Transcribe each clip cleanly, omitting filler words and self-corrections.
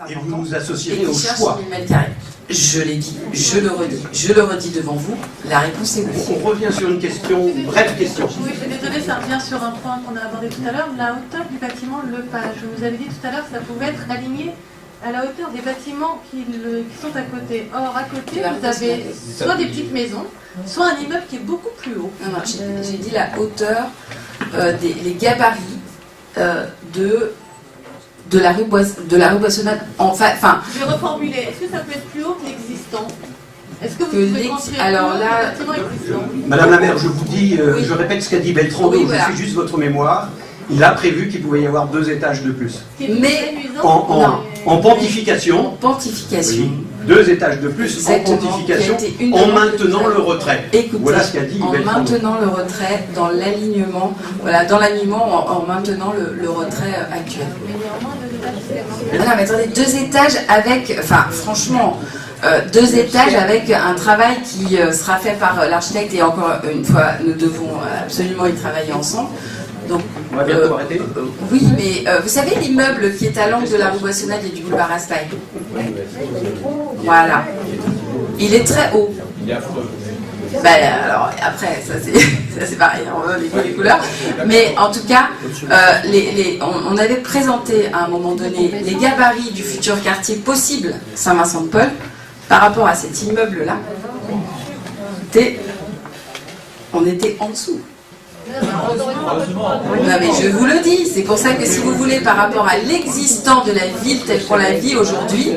Et vous nous associerez au choix. 1000 mètres carrés. Je l'ai dit, je le redis devant vous, la réponse est oui. On revient sur une question, une brève question. Oui, je suis désolée, ça revient sur un point qu'on a abordé tout à l'heure, la hauteur du bâtiment Lepage. Je vous avais dit tout à l'heure que ça pouvait être aligné à la hauteur des bâtiments qui sont à côté. Or, à côté, vous avez soit des petites maisons, soit un immeuble qui est beaucoup plus haut. Non, non, j'ai dit la hauteur, les gabarits de la rue Boissonnade. Enfin, je vais reformuler. Est-ce que ça peut être plus haut que l'existant? Est-ce que vous pouvez construire alors là, un bâtiment existant? Madame la maire, je vous dis, oui. je répète ce qu'a dit Beltrand, Oui, je voilà. suis juste votre mémoire. Il a prévu qu'il pouvait y avoir 2 étages de plus. mais En pontification. Pontification. Oui, 2 étages de plus. Exactement, En pontification, qui a été une en demande maintenant de le retrait. Écoutez, Voilà ce qu'a dit en Beltrand. maintenant le retrait dans l'alignement, voilà, dans l'alignement, en maintenant le retrait actuel. Mais néanmoins, 2 étages, Non, mais attendez, 2 étages avec, enfin, franchement, 2 étages avec un travail qui sera fait par l'architecte, et encore une fois, nous devons absolument y travailler ensemble. Donc, On va bientôt arrêter. oui, mais vous savez l'immeuble qui est à l'angle de la rue Boissonnade et du boulevard Raspail? Voilà. Il est très haut. Il est affreux. Ben, alors après, ça c'est pareil, on veut les goûts, les couleurs. Mais en tout cas, on avait présenté à un moment donné les gabarits du futur quartier possible Saint-Vincent-de-Paul par rapport à cet immeuble-là. On était en dessous. Non mais je vous le dis, c'est pour ça que si vous voulez, par rapport à l'existant de la ville telle qu'on la vit aujourd'hui,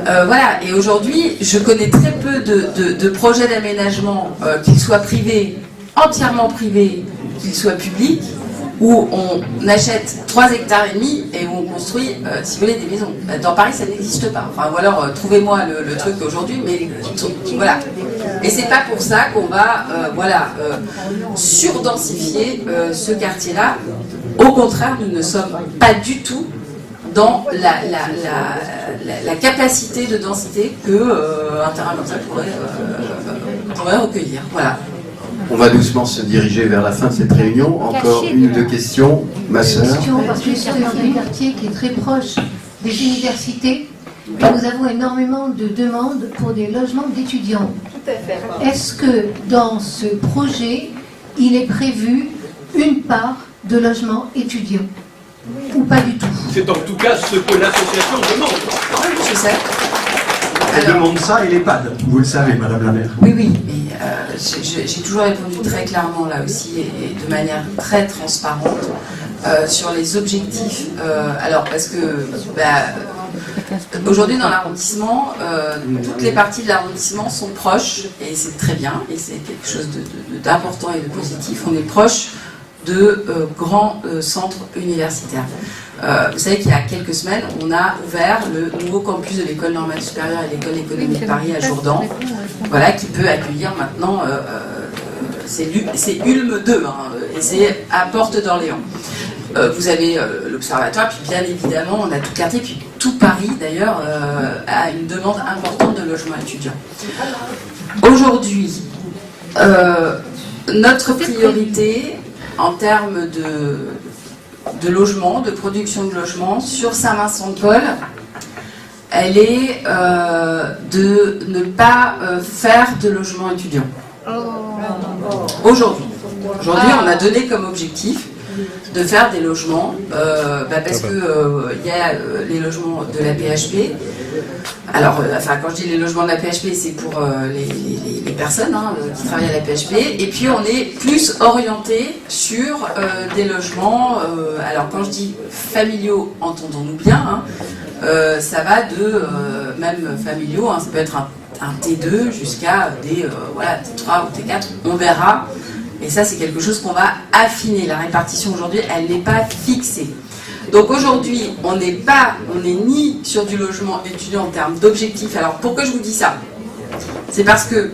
voilà, et aujourd'hui, je connais très peu de projets d'aménagement, qu'ils soient privés, entièrement privés, qu'ils soient publics, où on achète 3,5 hectares et où on construit, si vous voulez, des maisons. Dans Paris, ça n'existe pas. Enfin, ou alors, trouvez-moi le truc aujourd'hui, mais voilà. Et c'est pas pour ça qu'on va, surdensifier ce quartier-là. Au contraire, nous ne sommes pas du tout dans la capacité de densité que un terrain comme ça pourrait recueillir. Voilà. On va doucement se diriger vers la fin de cette réunion. Encore une ou 2 questions. Ma sœur. Parce que c'est un quartier qui est très proche des universités. Et nous avons énormément de demandes pour des logements d'étudiants. Tout à fait. Est-ce que dans ce projet, il est prévu une part de logements étudiants? Ou pas du tout? C'est en tout cas ce que l'association demande. Oui, je sais. Elle demande ça et l'EHPAD, vous le savez, Madame la maire. Oui, oui, mais j'ai toujours répondu très clairement là aussi et de manière très transparente sur les objectifs. Alors, parce que aujourd'hui dans l'arrondissement, toutes les parties de l'arrondissement sont proches, et c'est très bien, et c'est quelque chose d'important et de positif. On est proche de grands centres universitaires. Vous savez qu'il y a quelques semaines, on a ouvert le nouveau campus de l'école normale supérieure et l'école économique de Paris à Jourdan, voilà, qui peut accueillir maintenant, c'est Ulm 2, hein, et c'est à Porte d'Orléans. Vous avez l'observatoire, puis bien évidemment, on a tout le quartier, puis tout Paris d'ailleurs a une demande importante de logements étudiants. Aujourd'hui, notre priorité en termes de logement, de production de logement sur Saint-Vincent-de-Paul, elle est de ne pas faire de logement étudiant. Aujourd'hui, on a donné comme objectif de faire des logements, parce que il y a les logements de la PHP. Alors, quand je dis les logements de la PHP, c'est pour les personnes qui travaillent à la PHP. Et puis, on est plus orienté sur des logements. Alors, quand je dis familiaux, entendons-nous bien, ça va de même familiaux, ça peut être un T2 jusqu'à des T3 ou T4. On verra. Et ça, c'est quelque chose qu'on va affiner. La répartition aujourd'hui, elle n'est pas fixée. Donc aujourd'hui, on n'est ni sur du logement étudiant en termes d'objectifs. Alors pourquoi je vous dis ça? C'est parce que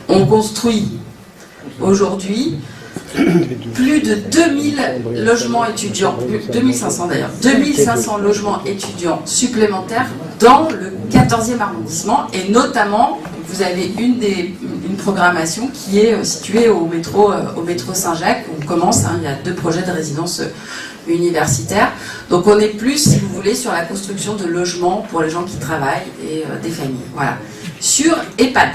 on construit aujourd'hui plus de 2000 logements étudiants, 2500 d'ailleurs, 2500 logements étudiants supplémentaires dans le 14e arrondissement, et notamment, vous avez une programmation qui est située au métro Saint-Jacques. On commence, il y a 2 projets de résidence universitaire. Donc on est plus, si vous voulez, sur la construction de logements pour les gens qui travaillent et des familles. Voilà. Sur EHPAD.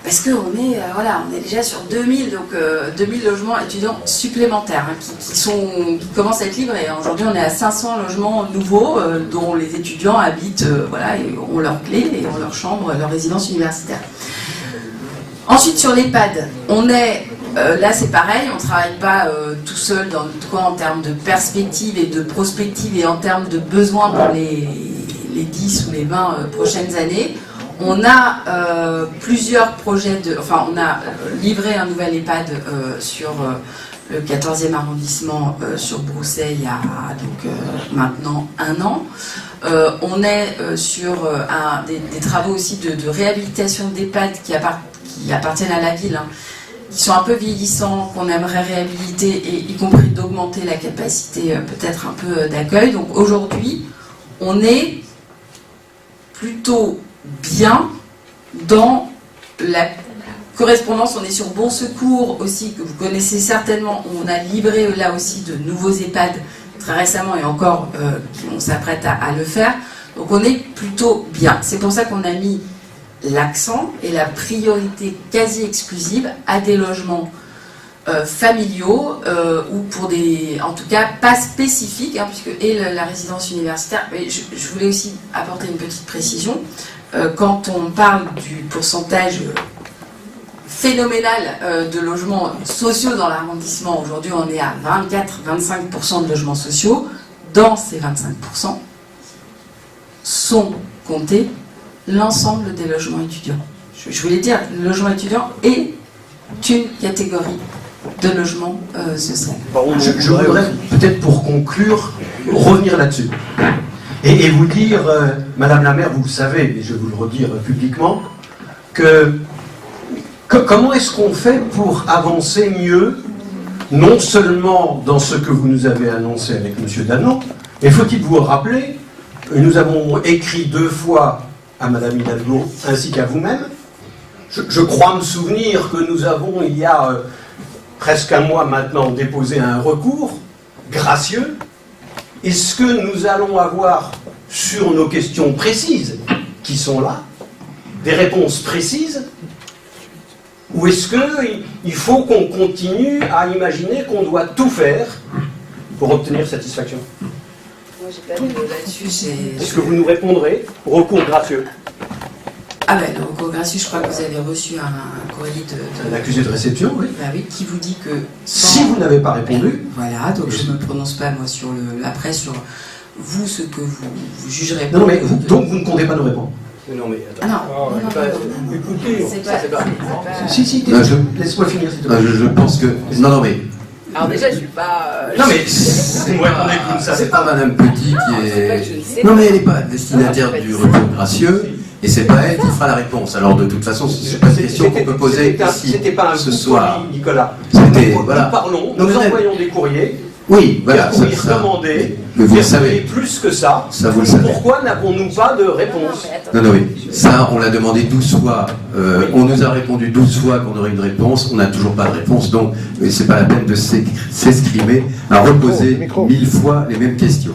Parce qu'on est, on est déjà sur 2000, donc 2000 logements étudiants supplémentaires qui commencent à être livrés. Aujourd'hui, on est à 500 logements nouveaux dont les étudiants habitent, et ont leurs clés et ont leur chambre, leur résidence universitaire. Ensuite, sur l'EHPAD, on est, là c'est pareil, on ne travaille pas tout seul, en tout cas en termes de perspective et de prospective et en termes de besoins pour les 10 ou les 20 prochaines années. On a plusieurs projets, on a livré un nouvel EHPAD sur le 14e arrondissement sur Brousset il y a maintenant 1 an. On est sur des travaux aussi de réhabilitation d'EHPAD qui appartiennent à la ville, qui sont un peu vieillissants, qu'on aimerait réhabiliter, et y compris d'augmenter la capacité peut-être un peu d'accueil. Donc aujourd'hui, on est plutôt bien dans la correspondance. On est sur Bon Secours aussi, que vous connaissez certainement. On a livré là aussi de nouveaux EHPAD très récemment, et encore on s'apprête à le faire. Donc on est plutôt bien. C'est pour ça qu'on a mis l'accent et la priorité quasi exclusive à des logements familiaux ou pour des, en tout cas pas spécifiques, puisque la résidence universitaire. Mais je voulais aussi apporter une petite précision. Quand on parle du pourcentage phénoménal de logements sociaux dans l'arrondissement, aujourd'hui on est à 24-25% de logements sociaux. Dans ces 25% sont comptés l'ensemble des logements étudiants. Je voulais dire, le logement étudiant est une catégorie de logement social. Je voudrais peut-être, pour conclure, revenir là-dessus. Et vous dire, Madame la maire, vous le savez, et je vais vous le redire publiquement, comment est-ce qu'on fait pour avancer mieux, non seulement dans ce que vous nous avez annoncé avec M. Danon, mais faut-il vous rappeler, nous avons écrit 2 fois à Madame Hidalgo ainsi qu'à vous-même. Je crois me souvenir que nous avons, il y a presque 1 mois maintenant, déposé un recours gracieux. Est-ce que nous allons avoir, sur nos questions précises qui sont là, des réponses précises? Ou est-ce qu'il faut qu'on continue à imaginer qu'on doit tout faire pour obtenir satisfaction? Moi, j'ai pas de mots là-dessus. Est-ce que vous nous répondrez? Recours gracieux. Ah ben, le recours gracieux, je crois que vous avez reçu un courrier Un accusé de réception, oui. Bah oui, qui vous dit que... Si vous n'avez pas répondu... Voilà, donc je ne me prononce pas, moi, sur après, sur vous, ce que vous jugerez. Non, mais donc vous ne comptez pas nous répondre? Non, mais attends. Ah non. Écoutez, c'est pas... Si, laisse-moi finir, s'il te plaît. je pense que... Non, mais... Alors déjà, je suis pas... Non, mais vous me répondez que vous ne savez C'est pas Madame Petit qui est... Non, mais elle n'est pas destinataire du recours gracieux. Et c'est pas elle qui fera la réponse. Alors de toute façon, c'est pas une question qu'on peut poser ici c'était pas un ce soir. Nicolas. C'était Nous parlons, nous envoyons des courriers. Oui, voilà. Pour y demander, mais vous le savez. Plus que ça. Ça vous le savez. Pourquoi n'avons-nous pas de réponse? Non, oui. Ça, on l'a demandé 12 fois. On nous a répondu 12 fois qu'on aurait une réponse. On n'a toujours pas de réponse. Donc, c'est pas la peine de s'escrimer à reposer 1000 fois les mêmes questions.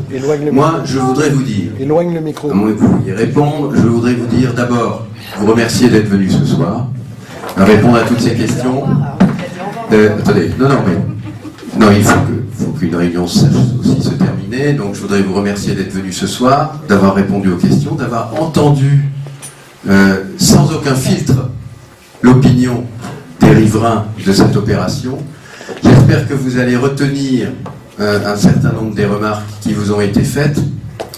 Moi, je voudrais vous dire... Éloigne le micro. À moins que vous y répondre, je voudrais vous dire d'abord, vous remercier d'être venu ce soir, à répondre à toutes ces questions. Attendez, non, il faut qu'une réunion sache aussi se terminer. Donc je voudrais vous remercier d'être venu ce soir, d'avoir répondu aux questions, d'avoir entendu sans aucun filtre l'opinion des riverains de cette opération. J'espère que vous allez retenir un certain nombre des remarques qui vous ont été faites.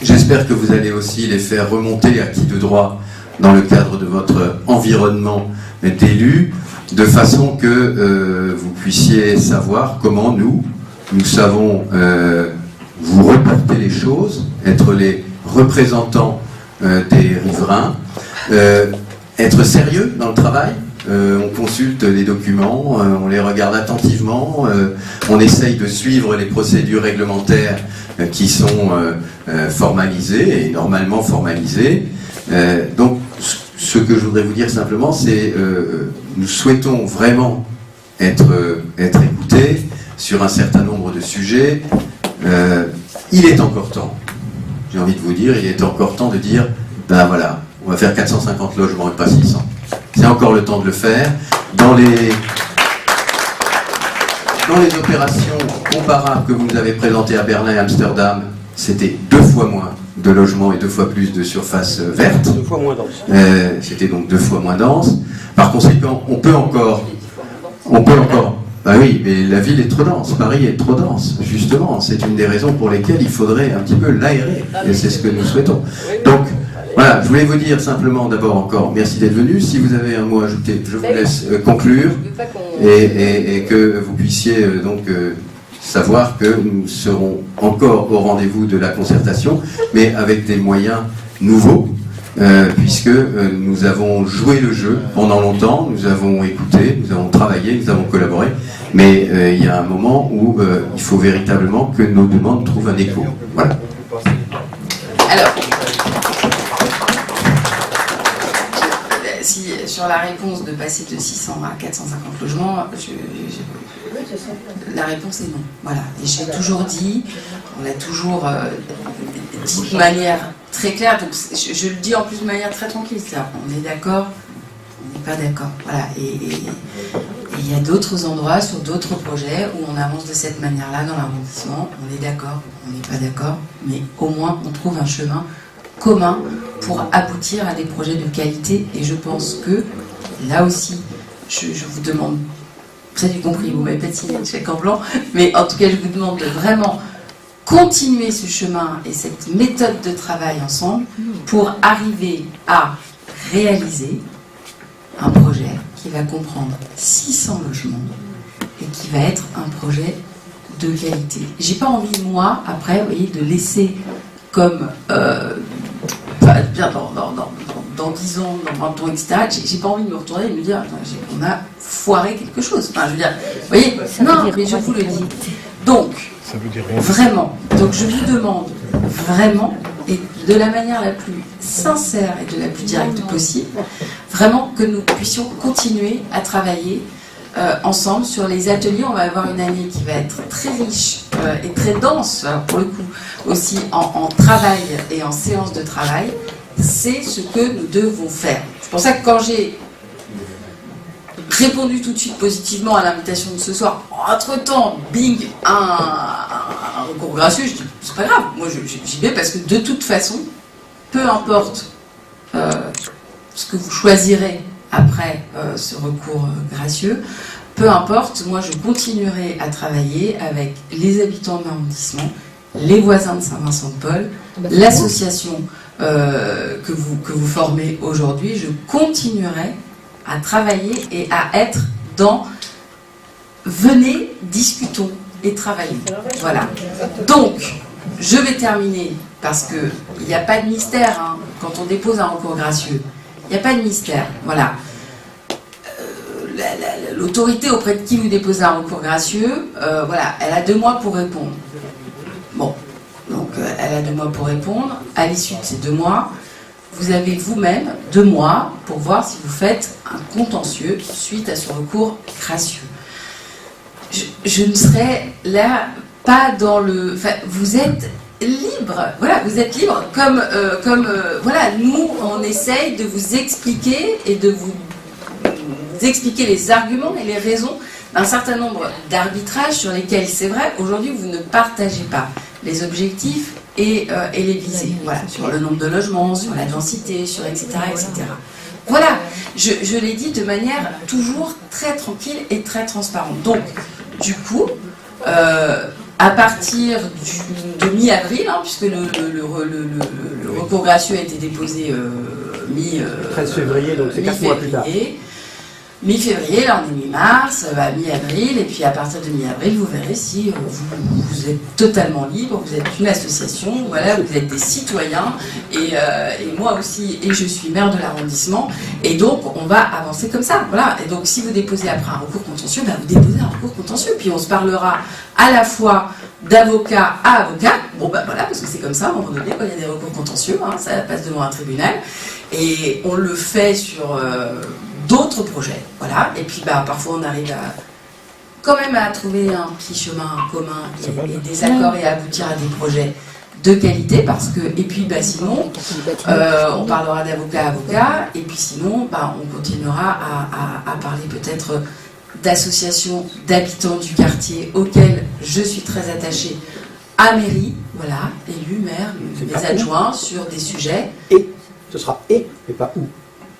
J'espère que vous allez aussi les faire remonter à qui de droit dans le cadre de votre environnement d'élu, de façon que vous puissiez savoir comment nous savons vous reporter les choses, être les représentants des riverains, être sérieux dans le travail. On consulte les documents, on les regarde attentivement, on essaye de suivre les procédures réglementaires qui sont formalisées et normalement formalisées. Donc, ce que je voudrais vous dire simplement, c'est nous souhaitons vraiment être écoutés. sur un certain nombre de sujets. Il est encore temps, j'ai envie de vous dire, il est encore temps de dire, ben voilà, on va faire 450 logements et pas 600. C'est encore le temps de le faire. Dans les opérations comparables que vous nous avez présentées à Berlin et Amsterdam, c'était 2 fois moins de logements et 2 fois plus de surface verte. 2 fois moins dense. C'était donc 2 fois moins dense. Par conséquent, on peut encore. Bah oui, mais la ville est trop dense, Paris est trop dense, justement. C'est une des raisons pour lesquelles il faudrait un petit peu l'aérer. Et c'est ce que nous souhaitons. Donc, voilà, je voulais vous dire simplement d'abord encore merci d'être venu. Si vous avez un mot à ajouter, je vous laisse conclure et que vous puissiez savoir que nous serons encore au rendez-vous de la concertation, mais avec des moyens nouveaux, puisque nous avons joué le jeu pendant longtemps, nous avons écouté, nous avons travaillé, nous avons collaboré, mais il y a un moment où il faut véritablement que nos demandes trouvent un écho. Voilà. Alors, si sur la réponse de passer de 600 à 450 logements, la réponse est non. Voilà. Et j'ai toujours dit, on l'a toujours dit de manière très claire, donc je le dis en plus de manière très tranquille, c'est-à-dire on est d'accord, on n'est pas d'accord. Voilà. Et il y a d'autres endroits, sur d'autres projets, où on avance de cette manière-là dans l'arrondissement, on est d'accord, on n'est pas d'accord, mais au moins on trouve un chemin commun pour aboutir à des projets de qualité. Et je pense que, là aussi, je vous demande, vous avez compris, vous m'avez pas signé le chèque en blanc, mais en tout cas je vous demande de vraiment continuer ce chemin et cette méthode de travail ensemble pour arriver à réaliser un projet qui va comprendre 600 logements et qui va être un projet de qualité. J'ai pas envie, moi, après, vous voyez, de laisser comme dans 10 ans, dans 20 ans, etc., j'ai pas envie de me retourner et de me dire on a foiré quelque chose. Enfin, je veux dire, vous voyez, non, mais je vous le dis. Donc, vraiment, donc je vous demande vraiment, et de la manière la plus sincère et de la plus directe possible, vraiment que nous puissions continuer à travailler ensemble sur les ateliers. On va avoir une année qui va être très riche et très dense, pour le coup, aussi en travail et en séance de travail. C'est ce que nous devons faire. C'est pour ça que quand j'ai répondu tout de suite positivement à l'invitation de ce soir, entre-temps, bing, un recours gracieux, je dis, c'est pas grave, moi j'y vais parce que de toute façon, peu importe ce que vous choisirez après ce recours gracieux, peu importe, moi je continuerai à travailler avec les habitants de l'arrondissement, les voisins de Saint-Vincent-de-Paul, l'association que vous formez aujourd'hui. Je continuerai à travailler et à être dans venez, discutons et travaillons. Voilà. Donc, je vais terminer parce qu'il n'y a pas de mystère hein, quand on dépose un recours gracieux. Il n'y a pas de mystère. Voilà. L'autorité auprès de qui vous déposez un recours gracieux, voilà, elle a 2 mois pour répondre. Bon, donc elle a 2 mois pour répondre. À l'issue de ces 2 mois, vous avez vous-même 2 mois pour voir si vous faites un contentieux suite à ce recours gracieux. Je ne serai là pas dans le... Enfin, vous êtes libre, voilà, vous êtes libre, comme voilà, nous, on essaye de vous expliquer et de vous expliquer les arguments et les raisons d'un certain nombre d'arbitrages sur lesquels, c'est vrai, aujourd'hui, vous ne partagez pas les objectifs et les visées. Voilà, sur le nombre de logements, sur la densité, sur etc., etc. Voilà, je l'ai dit de manière toujours très tranquille et très transparente. Donc, du coup, à partir de mi-avril, hein, puisque le recours gracieux a été déposé 13 février, donc c'est 4 mois plus tard. Mi-février, là on est mi-mars, à mi-avril, et puis à partir de mi-avril, vous verrez si vous êtes totalement libre, vous êtes une association, voilà, vous êtes des citoyens, et moi aussi, et je suis maire de l'arrondissement, et donc on va avancer comme ça, voilà. Et donc si vous déposez après un recours contentieux, ben vous déposez un recours contentieux, puis on se parlera à la fois d'avocat à avocat, bon ben voilà, parce que c'est comme ça, à un moment donné, quand il y a des recours contentieux, hein, ça passe devant un tribunal, et on le fait sur... d'autres projets, voilà, et puis bah, parfois on arrive à, quand même à trouver un petit chemin commun et des accords et à aboutir à des projets de qualité, parce que, et puis sinon, on parlera d'avocat à avocat, et puis sinon, on continuera à parler peut-être d'associations d'habitants du quartier auxquelles je suis très attachée, à mairie, voilà, élus, maires, les adjoints, sur des sujets. Et, ce sera et pas ou.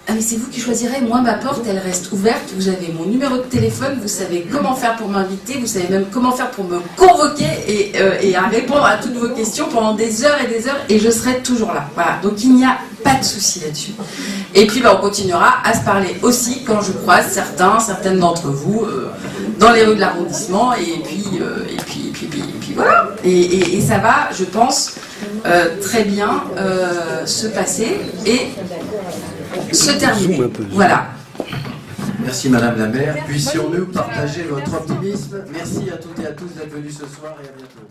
Ah mais c'est vous qui choisirez, moi ma porte elle reste ouverte, vous avez mon numéro de téléphone, vous savez comment faire pour m'inviter, vous savez même comment faire pour me convoquer et à répondre à toutes vos questions pendant des heures, et je serai toujours là. Voilà, donc il n'y a pas de souci là-dessus. Et puis on continuera à se parler aussi quand je croise certaines d'entre vous dans les rues de l'arrondissement, et puis voilà. Et ça va, je pense, très bien se passer et se terminer. Voilà. Merci Madame la maire. Puissions-nous partager votre optimisme. Merci à toutes et à tous d'être venus ce soir et à bientôt.